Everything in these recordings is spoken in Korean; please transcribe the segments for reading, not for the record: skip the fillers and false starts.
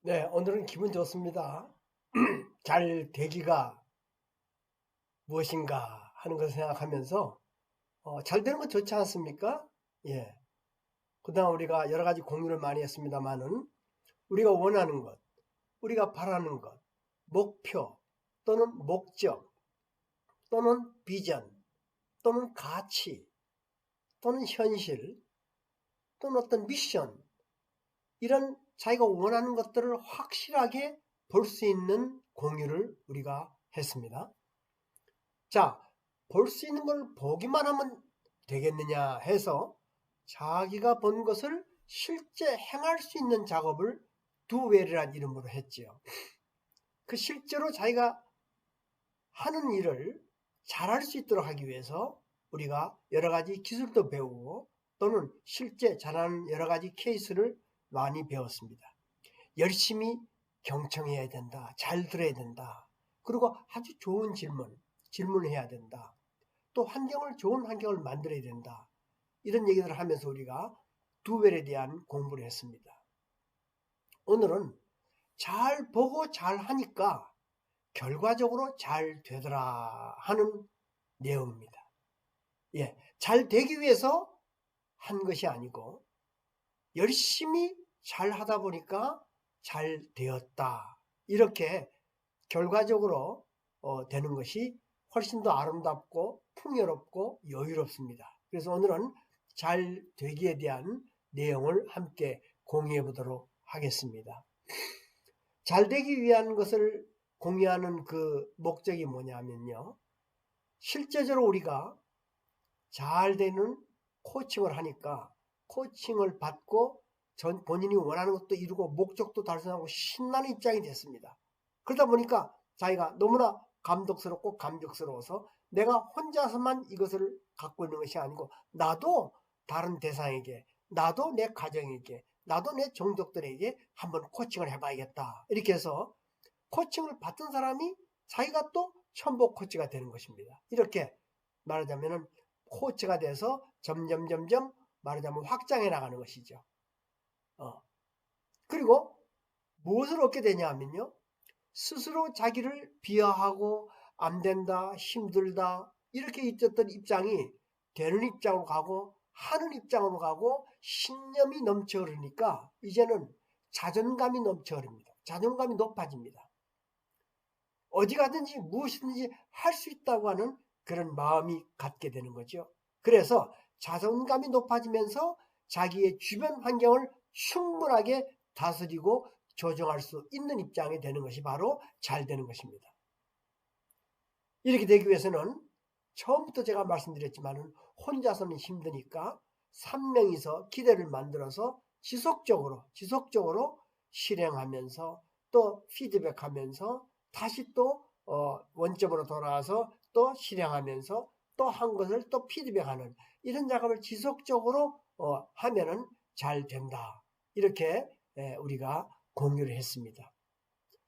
네, 오늘은 기분 좋습니다. 잘 되기가 무엇인가 하는 것을 생각하면서 잘 되는 건 좋지 않습니까? 예. 그동안 우리가 여러 가지 공유를 많이 했습니다만은 우리가 원하는 것, 우리가 바라는 것, 목표 또는 목적 또는 비전 또는 가치 또는 현실 또는 어떤 미션 이런 자기가 원하는 것들을 확실하게 볼 수 있는 공유를 우리가 했습니다. 자, 볼 수 있는 걸 보기만 하면 되겠느냐 해서 자기가 본 것을 실제 행할 수 있는 작업을 두웰이라는 이름으로 했지요. 그 실제로 자기가 하는 일을 잘할 수 있도록 하기 위해서 우리가 여러 가지 기술도 배우고 또는 실제 잘하는 여러 가지 케이스를 많이 배웠습니다. 열심히 경청해야 된다. 잘 들어야 된다. 그리고 아주 좋은 질문을 해야 된다. 또 좋은 환경을 만들어야 된다. 이런 얘기들을 하면서 우리가 두웰에 대한 공부를 했습니다. 오늘은 잘 보고 잘 하니까 결과적으로 잘 되더라 하는 내용입니다. 예, 잘 되기 위해서 한 것이 아니고 열심히 잘 하다 보니까 잘 되었다. 이렇게 결과적으로 되는 것이 훨씬 더 아름답고 풍요롭고 여유롭습니다. 그래서 오늘은 잘 되기에 대한 내용을 함께 공유해 보도록 하겠습니다. 잘 되기 위한 것을 공유하는 그 목적이 뭐냐면요. 실제적으로 우리가 잘 되는 코칭을 하니까 코칭을 받고 본인이 원하는 것도 이루고 목적도 달성하고 신나는 입장이 됐습니다. 그러다 보니까 자기가 너무나 감독스럽고 감격스러워서 내가 혼자서만 이것을 갖고 있는 것이 아니고 나도 다른 대상에게, 나도 내 가정에게, 나도 내 종족들에게 한번 코칭을 해봐야겠다. 이렇게 해서 코칭을 받던 사람이 자기가 또 첨보 코치가 되는 것입니다. 이렇게 말하자면 코치가 돼서 점점 말하자면 확장해 나가는 것이죠. 그리고 무엇을 얻게 되냐 하면요. 스스로 자기를 비하하고 안 된다, 힘들다 이렇게 있었던 입장이 되는 입장으로 가고 하는 입장으로 가고 신념이 넘쳐 흐르니까 이제는 자존감이 넘쳐 흐릅니다. 자존감이 높아집니다. 어디 가든지 무엇이든지 할 수 있다고 하는 그런 마음이 갖게 되는 거죠. 그래서 자존감이 높아지면서 자기의 주변 환경을 충분하게 다스리고 조정할 수 있는 입장이 되는 것이 바로 잘 되는 것입니다. 이렇게 되기 위해서는 처음부터 제가 말씀드렸지만 혼자서는 힘드니까 3명이서 기대를 만들어서 지속적으로 실행하면서 또 피드백하면서 다시 또 원점으로 돌아와서 또 실행하면서 또 한 것을 또 피드백하는 이런 작업을 지속적으로 하면은 잘 된다. 이렇게 우리가 공유를 했습니다.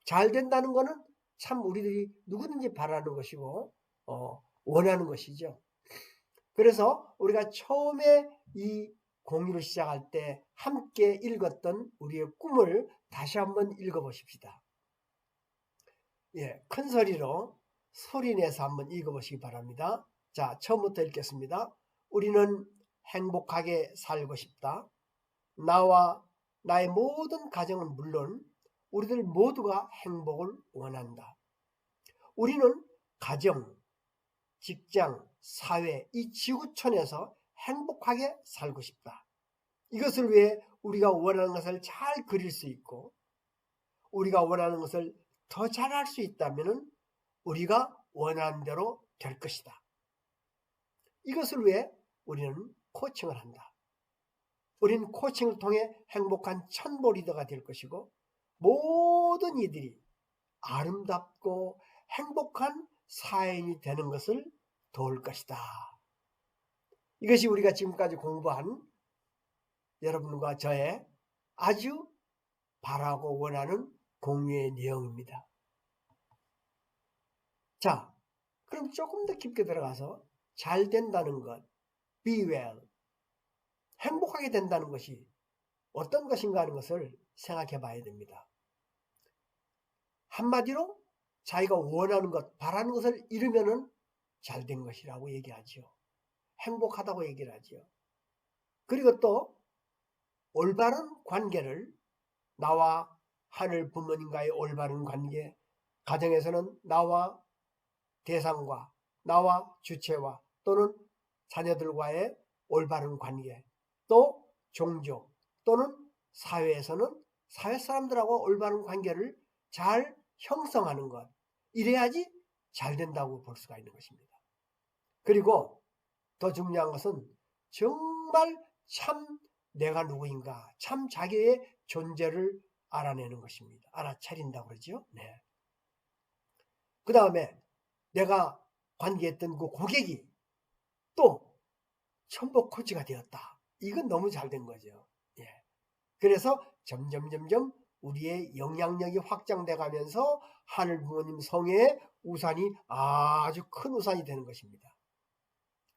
잘 된다는 것은 참 우리들이 누구든지 바라는 것이고 원하는 것이죠. 그래서 우리가 처음에 이 공유를 시작할 때 함께 읽었던 우리의 꿈을 다시 한번 읽어보십시다. 예, 큰 소리 내서 한번 읽어보시기 바랍니다. 자, 처음부터 읽겠습니다. 우리는 행복하게 살고 싶다. 나와 나의 모든 가정은 물론 우리들 모두가 행복을 원한다. 우리는 가정, 직장, 사회, 이 지구촌에서 행복하게 살고 싶다. 이것을 위해 우리가 원하는 것을 잘 그릴 수 있고 우리가 원하는 것을 더 잘할 수 있다면 우리가 원하는 대로 될 것이다. 이것을 위해 우리는 코칭을 한다. 우리는 코칭을 통해 행복한 천보 리더가 될 것이고 모든 이들이 아름답고 행복한 사인이 되는 것을 도울 것이다. 이것이 우리가 지금까지 공부한 여러분과 저의 아주 바라고 원하는 공유의 내용입니다. 자, 그럼 조금 더 깊게 들어가서 잘 된다는 것, be well, 행복하게 된다는 것이 어떤 것인가 하는 것을 생각해 봐야 됩니다. 한마디로 자기가 원하는 것, 바라는 것을 이루면은 잘된 것이라고 얘기하죠. 행복하다고 얘기를 하죠. 그리고 또 올바른 관계를, 나와 하늘 부모님과의 올바른 관계, 가정에서는 나와 대상과, 나와 주체와 또는 자녀들과의 올바른 관계, 또 종족 또는 사회에서는 사회 사람들하고 올바른 관계를 잘 형성하는 것, 이래야지 잘 된다고 볼 수가 있는 것입니다. 그리고 더 중요한 것은 정말 참 내가 누구인가, 참 자기의 존재를 알아내는 것입니다. 알아차린다고 그러죠. 네. 그 다음에 내가 관계했던 그 고객이 또 천복 코치가 되었다. 이건 너무 잘 된 거죠. 예. 그래서 점점 우리의 영향력이 확장돼 가면서 하늘 부모님 성회의 우산이 아주 큰 우산이 되는 것입니다.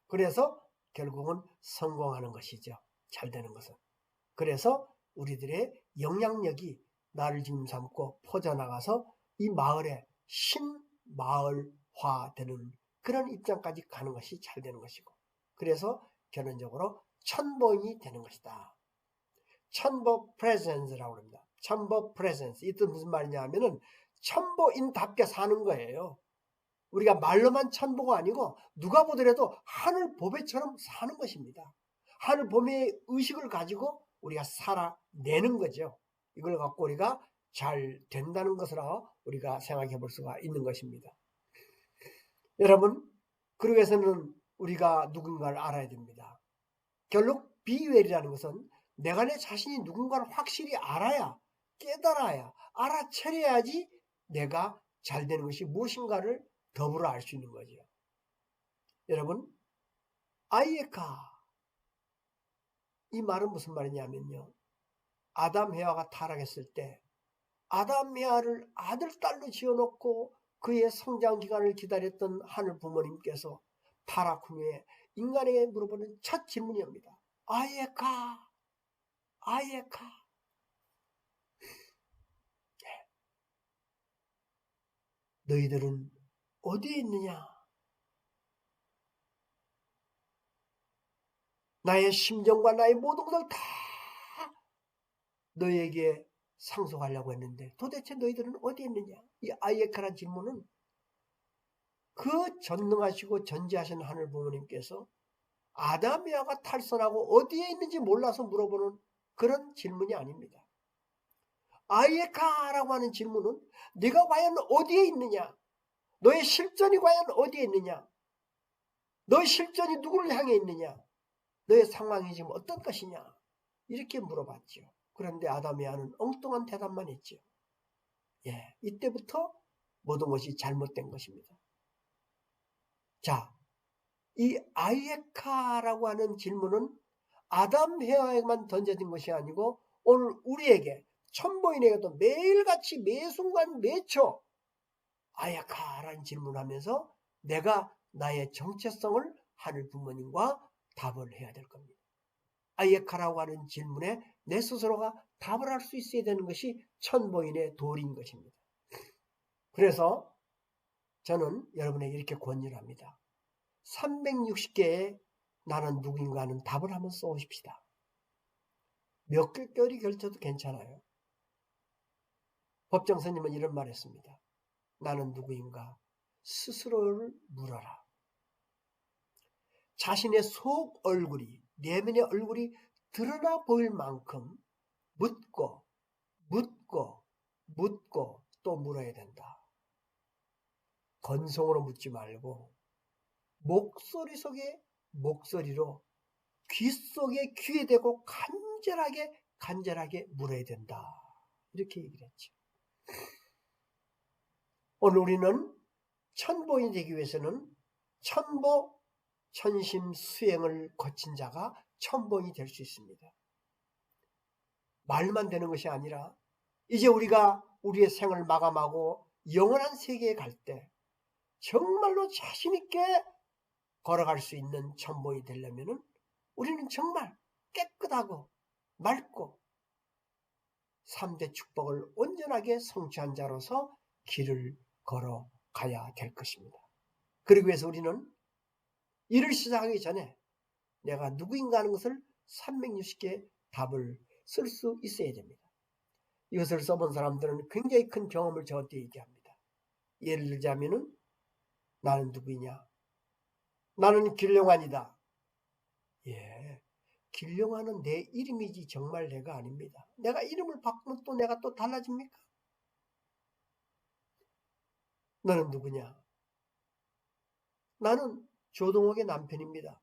그래서 결국은 성공하는 것이죠. 잘 되는 것은. 그래서 우리들의 영향력이 나를 지금 삼고 퍼져나가서 이 마을에 신마을화되는 그런 입장까지 가는 것이 잘 되는 것이고, 그래서 결론적으로 천보인이 되는 것이다. 천보 프레젠스라고 합니다. 천보 프레젠스. 이 뜻 무슨 말이냐 하면은 천보인답게 사는 거예요. 우리가 말로만 천보가 아니고 누가 보더라도 하늘 보배처럼 사는 것입니다. 하늘 보배의 의식을 가지고 우리가 살아내는 거죠. 이걸 갖고 우리가 잘 된다는 것으로 우리가 생각해 볼 수가 있는 것입니다. 여러분, 그러기 위해서는 우리가 누군가를 알아야 됩니다. 결국 비웰이라는 것은 내가 내 자신이 누군가를 확실히 알아야, 깨달아야, 알아차려야지 내가 잘 되는 것이 무엇인가를 더불어 알 수 있는 거죠. 여러분, 아이에카, 이 말은 무슨 말이냐면요, 아담 해와가 타락했을 때 아담 해와를 아들 딸로 지어놓고 그의 성장 기간을 기다렸던 하늘 부모님께서 타락 후에 인간에게 물어보는 첫 질문입니다. 아이에카, 아이에카. 너희들은 어디에 있느냐? 나의 심정과 나의 모든 것을 다 너희에게 상속하려고 했는데 도대체 너희들은 어디에 있느냐? 이 아이에카라는 질문은 그 전능하시고 전지하신 하늘 부모님께서 아담 에와가 탈선하고 어디에 있는지 몰라서 물어보는 그런 질문이 아닙니다. 아이에카라고 하는 질문은 네가 과연 어디에 있느냐? 너의 실존이 과연 어디에 있느냐? 너의 실존이 누구를 향해 있느냐? 너의 상황이 지금 어떤 것이냐? 이렇게 물어봤죠. 그런데 아담 에와는 엉뚱한 대답만 했죠. 예, 이때부터 모든 것이 잘못된 것입니다. 자, 이 아이에카라고 하는 질문은 아담 해와에게만 던져진 것이 아니고 오늘 우리에게, 천보인에게도 매일같이 매 순간 매초 아이에카라는 질문하면서 내가 나의 정체성을 하늘 부모님과 답을 해야 될 겁니다. 아이에카라고 하는 질문에 내 스스로가 답을 할 수 있어야 되는 것이 천보인의 도리인 것입니다. 그래서 저는 여러분에게 이렇게 권유를 합니다. 360개의 나는 누구인가 하는 답을 한번 써오십시다. 몇 개월이 걸쳐도 괜찮아요. 법정스님은 이런 말 했습니다. 나는 누구인가 스스로를 물어라. 자신의 속 얼굴이, 내면의 얼굴이 드러나 보일 만큼 묻고 또 물어야 된다. 건성으로 묻지 말고 목소리 속에 목소리로, 귀 속에 귀에 대고 간절하게 물어야 된다. 이렇게 얘기를 했죠. 오늘 우리는 천보인이 되기 위해서는 천보, 천심 수행을 거친 자가 천보인이 될 수 있습니다. 말만 되는 것이 아니라 이제 우리가 우리의 생을 마감하고 영원한 세계에 갈 때 정말로 자신있게 걸어갈 수 있는 천보인이 되려면 우리는 정말 깨끗하고 맑고 3대 축복을 온전하게 성취한 자로서 길을 걸어가야 될 것입니다. 그러기 위해서 우리는 일을 시작하기 전에 내가 누구인가 하는 것을 360개 답을 쓸 수 있어야 됩니다. 이것을 써본 사람들은 굉장히 큰 경험을 저한테 얘기합니다. 예를 들자면은 나는 누구이냐? 나는 길령환이다. 예, 길령환은 내 이름이지 정말 내가 아닙니다. 내가 이름을 바꾸면 또 내가 또 달라집니까? 너는 누구냐? 나는 조동욱의 남편입니다.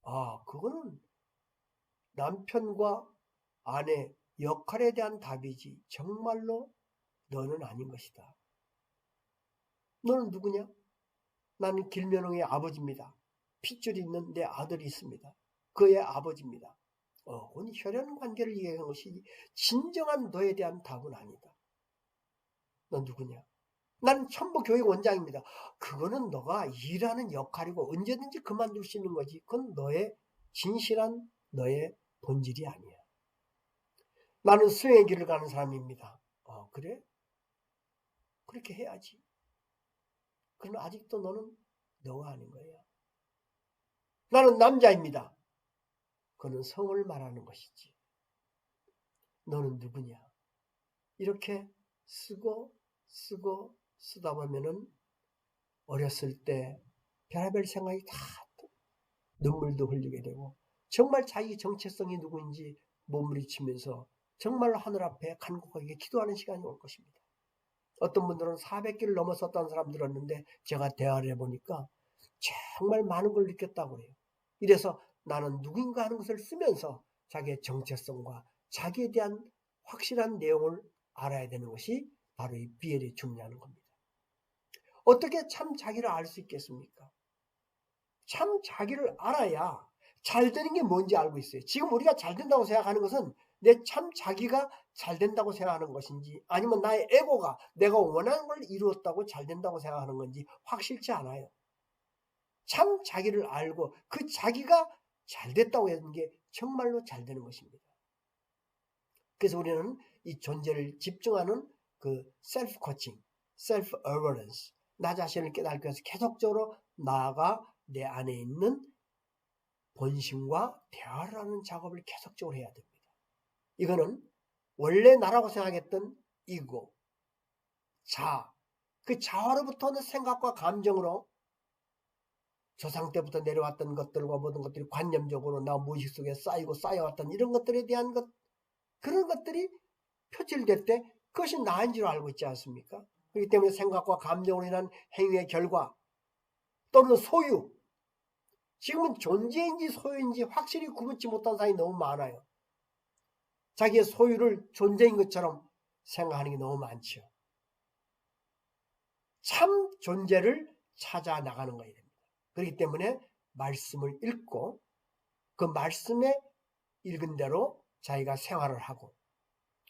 아, 그거는 남편과 아내 역할에 대한 답이지 정말로 너는 아닌 것이다. 너는 누구냐? 나는 길면홍의 아버지입니다. 핏줄이 있는 내 아들이 있습니다. 그의 아버지입니다. 그건 혈연 관계를 이해한 것이 진정한 너에 대한 답은 아니다. 넌 누구냐? 나는 천부교육 원장입니다. 그거는 너가 일하는 역할이고 언제든지 그만둘 수 있는 거지. 그건 너의 진실한 너의 본질이 아니야. 나는 수행의 길을 가는 사람입니다. 그래? 그렇게 해야지. 그러나 아직도 너는 너가 아닌 거야. 나는 남자입니다. 그는 성을 말하는 것이지. 너는 누구냐? 이렇게 쓰다 보면은 어렸을 때 별의별 생각이 다 눈물도 흘리게 되고 정말 자기 정체성이 누구인지 몸부림치면서 정말로 하늘 앞에 간곡하게 기도하는 시간이 올 것입니다. 어떤 분들은 400개를 넘어섰다는 사람 들었는데 제가 대화를 해보니까 정말 많은 걸 느꼈다고 그래요. 이래서 나는 누구인가 하는 것을 쓰면서 자기의 정체성과 자기에 대한 확실한 내용을 알아야 되는 것이 바로 이 BL이 중요한 겁니다. 어떻게 참 자기를 알 수 있겠습니까? 참 자기를 알아야 잘 되는 게 뭔지 알고 있어요. 지금 우리가 잘 된다고 생각하는 것은 내 참 자기가 잘 된다고 생각하는 것인지 아니면 나의 에고가 내가 원하는 걸 이루었다고 잘 된다고 생각하는 건지 확실치 않아요. 참 자기를 알고 그 자기가 잘 됐다고 하는 게 정말로 잘 되는 것입니다. 그래서 우리는 이 존재를 집중하는 그 셀프 코칭, 셀프 어워런스, 나 자신을 깨닫기 위해서 계속적으로 나아가 내 안에 있는 본심과 대화를 하는 작업을 계속적으로 해야 됩니다. 이거는 원래 나라고 생각했던 이고, 자, 그 자아로부터는 생각과 감정으로 조상 때부터 내려왔던 것들과 모든 것들이 관념적으로 나 무의식 속에 쌓여왔던 이런 것들에 대한 그런 것들이 표출될 때 그것이 나인 줄 알고 있지 않습니까? 그렇기 때문에 생각과 감정으로 인한 행위의 결과 또는 소유, 지금은 존재인지 소유인지 확실히 구분치 못한 사람이 너무 많아요. 자기의 소유를 존재인 것처럼 생각하는 게 너무 많죠. 참 존재를 찾아 나가는 거야 됩니다. 그렇기 때문에 말씀을 읽고 그 말씀에 읽은 대로 자기가 생활을 하고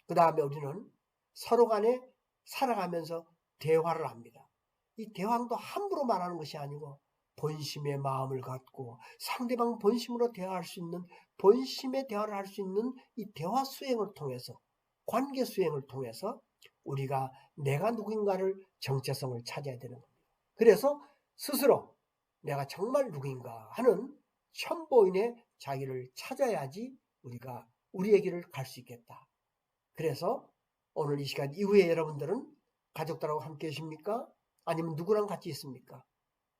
그 다음에 우리는 서로 간에 살아가면서 대화를 합니다. 이 대화도 함부로 말하는 것이 아니고 본심의 마음을 갖고 상대방 본심으로 대화할 수 있는 본심의 대화를 할 수 있는 이 대화 수행을 통해서 관계 수행을 통해서 우리가 내가 누구인가를 정체성을 찾아야 되는 겁니다. 그래서 스스로 내가 정말 누구인가 하는 천보인의 자기를 찾아야지 우리가 우리의 길을 갈 수 있겠다. 그래서 오늘 이 시간 이후에 여러분들은 가족들하고 함께 계십니까? 아니면 누구랑 같이 있습니까?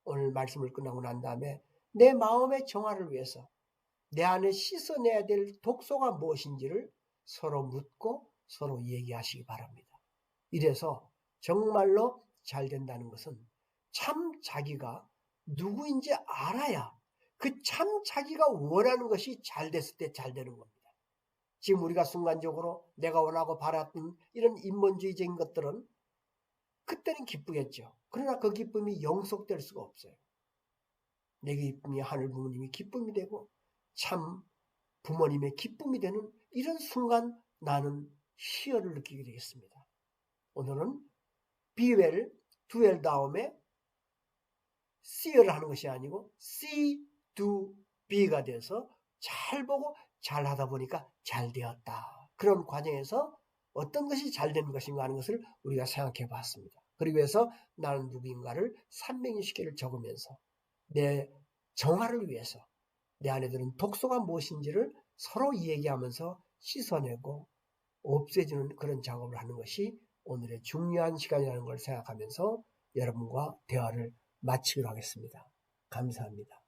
오늘 말씀을 끝나고 난 다음에 내 마음의 정화를 위해서 내 안에 씻어내야 될 독소가 무엇인지를 서로 묻고 서로 얘기하시기 바랍니다. 이래서 정말로 잘 된다는 것은 참 자기가 누구인지 알아야 그 참 자기가 원하는 것이 잘 됐을 때 잘 되는 겁니다. 지금 우리가 순간적으로 내가 원하고 바랐던 이런 인본주의적인 것들은 그때는 기쁘겠죠. 그러나 그 기쁨이 영속될 수가 없어요. 내 기쁨이 하늘 부모님이 기쁨이 되고 참 부모님의 기쁨이 되는 이런 순간 나는 희열을 느끼게 되겠습니다. 오늘은 be well, do well 다음에 see를 하는 것이 아니고 see, do, be가 돼서 잘 보고 잘 하다 보니까 잘 되었다. 그런 과정에서 어떤 것이 잘 되는 것인가 하는 것을 우리가 생각해 봤습니다. 그러기 위해서 나는 누구인가를 360개를 적으면서 내 정화를 위해서 내 안에 드는 독소가 무엇인지를 서로 얘기하면서 씻어내고 없애주는 그런 작업을 하는 것이 오늘의 중요한 시간이라는 걸 생각하면서 여러분과 대화를 마치기로 하겠습니다. 감사합니다.